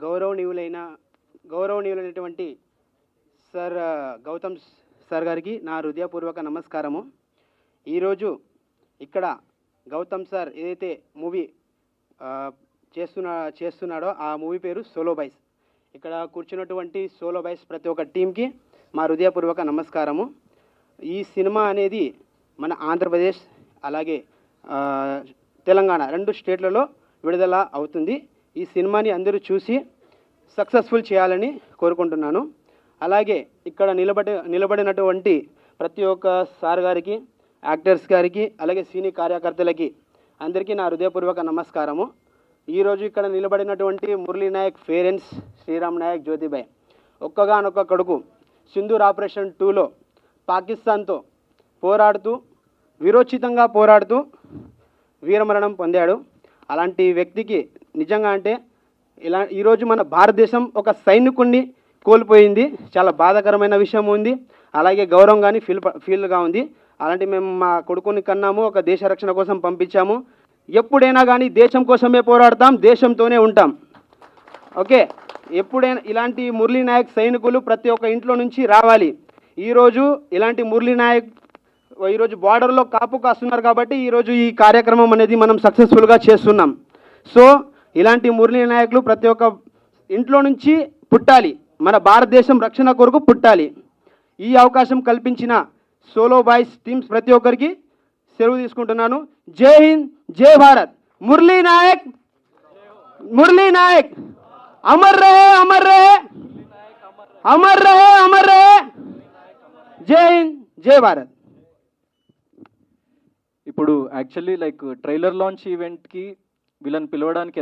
గౌరవనీయులైన గౌరవనీయులైనటువంటి sir Gautam sir గారికి నా హృదయపూర్వక నమస్కారము. ఈరోజు ఇక్కడ గౌతమ్ సార్ ఏదైతే మూవీ చేస్తున్నాడో ఆ మూవీ పేరు సోలో బాయ్స్. ఇక్కడ కూర్చున్నటువంటి సోలో బాయ్స్ ప్రతి ఒక్క టీంకి మా హృదయపూర్వక నమస్కారము. ఈ సినిమా అనేది మన ఆంధ్రప్రదేశ్ అలాగే తెలంగాణ 2 స్టేట్లలో విడుదల అవుతుంది. ఈ సినిమాని అందరూ చూసి సక్సెస్ఫుల్ చేయాలని కోరుకుంటున్నాను. అలాగే ఇక్కడ నిలబడినటువంటి ప్రతి ఒక్క సార్ గారికి, యాక్టర్స్ గారికి, అలాగే సినీ కార్యకర్తలకి అందరికీ నా హృదయపూర్వక నమస్కారము. ఈరోజు ఇక్కడ నిలబడినటువంటి మురళీ నాయక్ పేరెంట్స్ శ్రీరామ్ నాయక్ జ్యోతిబాయ్ ఒక్కగానొక్క కొడుకు సింధూర్ ఆపరేషన్ 2లో పాకిస్తాన్తో వీరోచితంగా పోరాడుతూ వీరమరణం పొందాడు. అలాంటి వ్యక్తికి నిజంగా అంటే ఈరోజు మన భారతదేశం ఒక సైనికుడిని కోల్పోయింది. చాలా బాధాకరమైన విషయం ఉంది. అలాగే గౌరవం కానీ ఫీల్గా ఉంది. అలాంటి మేము మా కొడుకుని కన్నాము, ఒక దేశ రక్షణ కోసం పంపించాము. ఎప్పుడైనా కానీ దేశం కోసమే పోరాడతాం, దేశంతోనే ఉంటాం. ఓకే, ఎప్పుడైనా ఇలాంటి మురళీ నాయక్ సైనికులు ప్రతి ఒక్క ఇంట్లో నుంచి రావాలి. ఈరోజు ఇలాంటి మురళీ నాయక్ ఈరోజు బార్డర్లో కాపు కాస్తున్నారు కాబట్టి ఈరోజు ఈ కార్యక్రమం అనేది మనం సక్సెస్ఫుల్గా చేస్తున్నాం. సో ఇలాంటి మురళీ నాయకులు ప్రతి ఒక్క ఇంట్లో నుంచి పుట్టాలి, మన భారతదేశం రక్షణ కొరకు పుట్టాలి. ఈ అవకాశం కల్పించిన సోలో బాయ్స్ టీమ్స్ ప్రతి ఒక్కరికి సెలవు తీసుకుంటున్నాను. జై హింద్, జై భారత్. మురళీ నాయక్ అమర్ రహే, అమర్ రహే, అమర్ రహే, అమర్ రహే. జై హింద్, జై భారత్. ఇప్పుడు యాక్చువల్లీ లైక్ ట్రైలర్ లాంచ్ ఈవెంట్కి వీళ్ళని పిలవడానికి